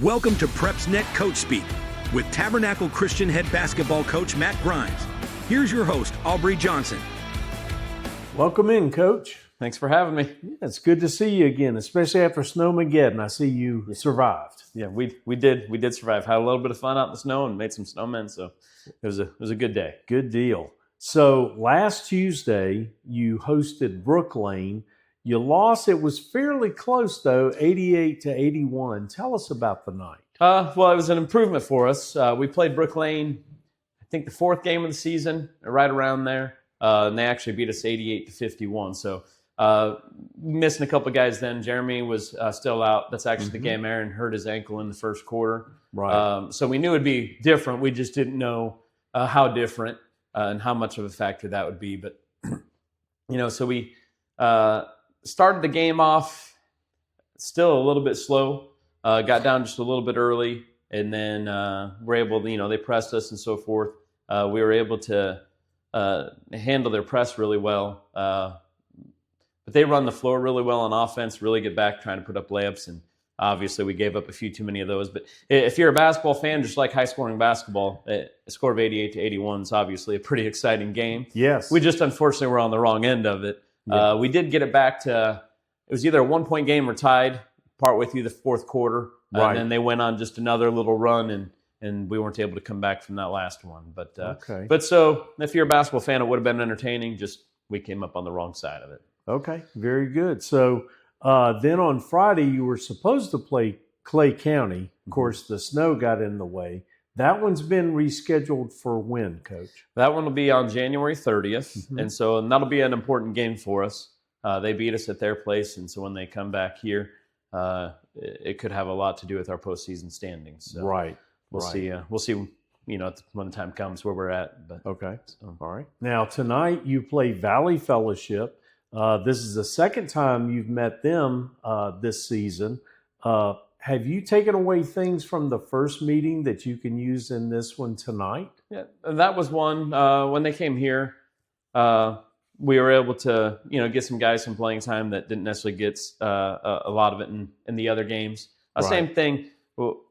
Welcome to PrepsNet Coach Speak with Tabernacle Christian head basketball coach Matt Grimes. Here's your host, Aubrey Johnson. Welcome in, Coach. Thanks for having me. Yeah, it's good to see you again, especially after Snowmageddon. I see you survived. Yeah, we did survive. Had a little bit of fun out in the snow and made some snowmen, so it was a good day. Good deal. So last Tuesday, you hosted Brooklane. You lost. It was fairly close, though, 88-81. Tell us about the night. Well, it was an improvement for us. We played Brooklane, I think the fourth game of the season, right around there, and they actually beat us 88-51. So missing a couple of guys then. Jeremy was still out. That's actually the game Aaron hurt his ankle in the first quarter. Right. So we knew it'd be different. We just didn't know how different and how much of a factor that would be. But, so we started the game off still a little bit slow, got down just a little bit early, and then we're able to, they pressed us and so forth. We were able to handle their press really well. But they run the floor really well on offense, really get back trying to put up layups, and obviously we gave up a few too many of those. But if you're a basketball fan, just like high-scoring basketball, a score of 88-81 is obviously a pretty exciting game. Yes. We just unfortunately were on the wrong end of it. Yeah. We did get it back to, it was either a one-point game or tied partway through the fourth quarter. Right. And then they went on just another little run, and we weren't able to come back from that last one. But okay. But so if you're a basketball fan, it would have been entertaining. Just we came up on the wrong side of it. Okay, very good. So then on Friday, you were supposed to play Clay County. Of course, the snow got in the way. That one's been rescheduled for when, Coach? That one will be on January 30th, and that'll be an important game for us. They beat us at their place, and so when they come back here, it could have a lot to do with our postseason standings. So right. We'll see. We'll see. When the time comes, where we're at. But okay. All right. Now tonight you play Valley Fellowship. This is the second time you've met them this season. Have you taken away things from the first meeting that you can use in this one tonight? Yeah, that was one. When they came here, we were able to, get some guys some playing time that didn't necessarily get a lot of it in the other games. Right. Same thing will,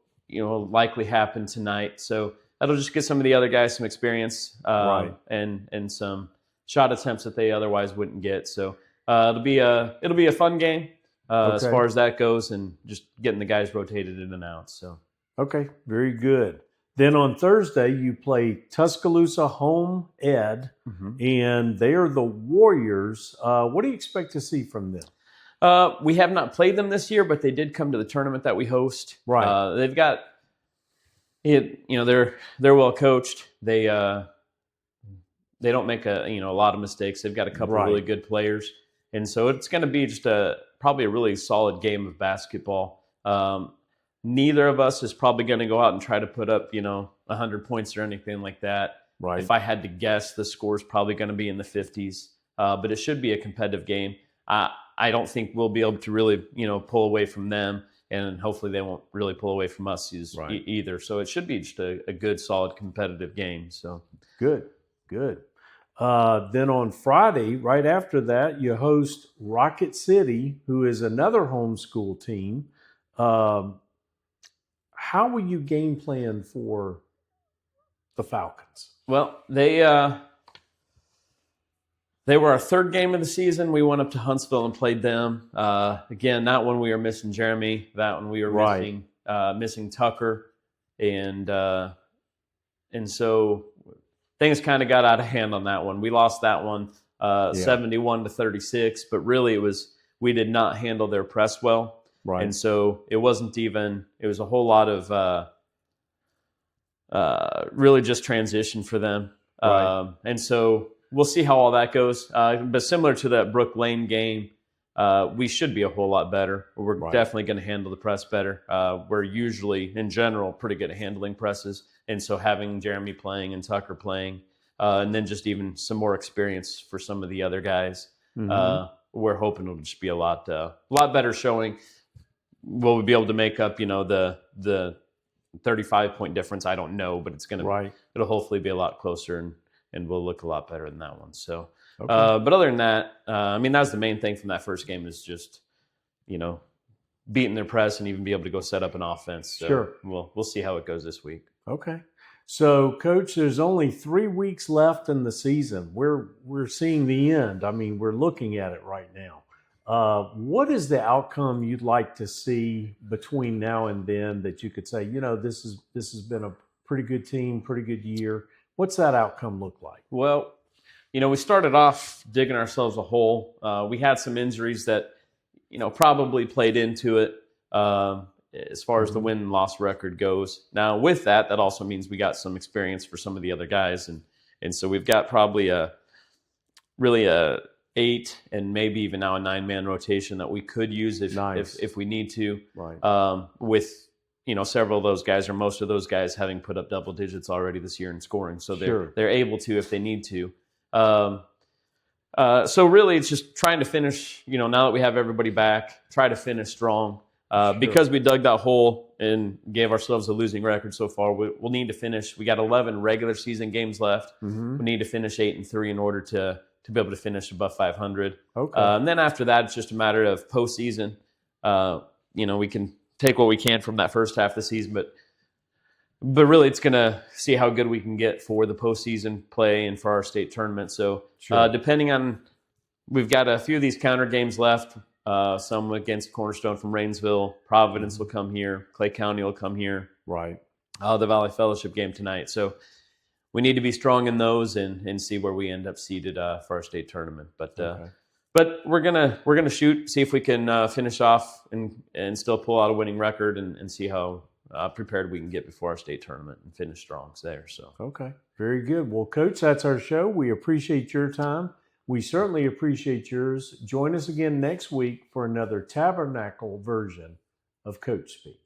likely happen tonight. So that'll just get some of the other guys some experience and some shot attempts that they otherwise wouldn't get. So it'll be a fun game. As far as that goes, and just getting the guys rotated in and out. So okay, very good. Then on Thursday, you play Tuscaloosa Home Ed, and they are the Warriors. What do you expect to see from them? We have not played them this year, but they did come to the tournament that we host. Right. They've got they're well coached. They don't make a lot of mistakes. They've got a couple of really good players, and so it's going to be just probably a really solid game of basketball. Neither of us is probably going to go out and try to put up, 100 points or anything like that. Right. If I had to guess, the score's probably going to be in the 50s. But it should be a competitive game. I don't think we'll be able to really, pull away from them, and hopefully they won't really pull away from us either. So it should be just a good, solid, competitive game. So good. Then on Friday, right after that, you host Rocket City, who is another homeschool team. How will you game plan for the Falcons? Well, they were our third game of the season. We went up to Huntsville and played them. Again, that one we were missing Jeremy. That one we were missing Tucker, and so things kind of got out of hand on that one. We lost that one 71-36, but really we did not handle their press well. Right. And so it was a whole lot of really just transition for them. Right. And so we'll see how all that goes. But similar to that Brooklane game, we should be a whole lot better. We're definitely going to handle the press better. We're usually, in general, pretty good at handling presses. And so having Jeremy playing and Tucker playing, and then just even some more experience for some of the other guys, we're hoping it'll just be a lot better showing. Will we be able to make up, the 35-point difference? I don't know, but it's going to it'll hopefully be a lot closer, and we'll look a lot better than that one. So, but other than that, that was the main thing from that first game is just, beating their press and even be able to go set up an offense. So Sure. we'll see how it goes this week. Okay. So, Coach, there's only 3 weeks left in the season. We're seeing the end. I mean, we're looking at it right now. What is the outcome you'd like to see between now and then that you could say, this has been a pretty good team, pretty good year? What's that outcome look like? Well, we started off digging ourselves a hole. We had some injuries that, probably played into it as far as the win and loss record goes. Now, with that also means we got some experience for some of the other guys, and so we've got probably a 8 and maybe even now a 9-man rotation that we could use if we need to. Right. With several of those guys or most of those guys having put up double digits already this year in scoring, so they're able to if they need to. So really, it's just trying to finish. Now that we have everybody back, try to finish strong. Because we dug that hole and gave ourselves a losing record so far, we'll need to finish. We got 11 regular season games left. Mm-hmm. We need to finish 8-3 in order to be able to finish above 500. Okay. And then after that, it's just a matter of postseason. We can take what we can from that first half of the season, but really it's going to see how good we can get for the postseason play and for our state tournament. So depending on, we've got a few of these counter games left. Some against Cornerstone from Rainsville. Providence will come here. Clay County will come here. Right. The Valley Fellowship game tonight. So we need to be strong in those and see where we end up seated for our state tournament. But we're gonna shoot, see if we can finish off and still pull out a winning record and see how prepared we can get before our state tournament and finish strong there. So okay, very good. Well, Coach, that's our show. We appreciate your time. We certainly appreciate yours. Join us again next week for another Tabernacle version of Coach Speak.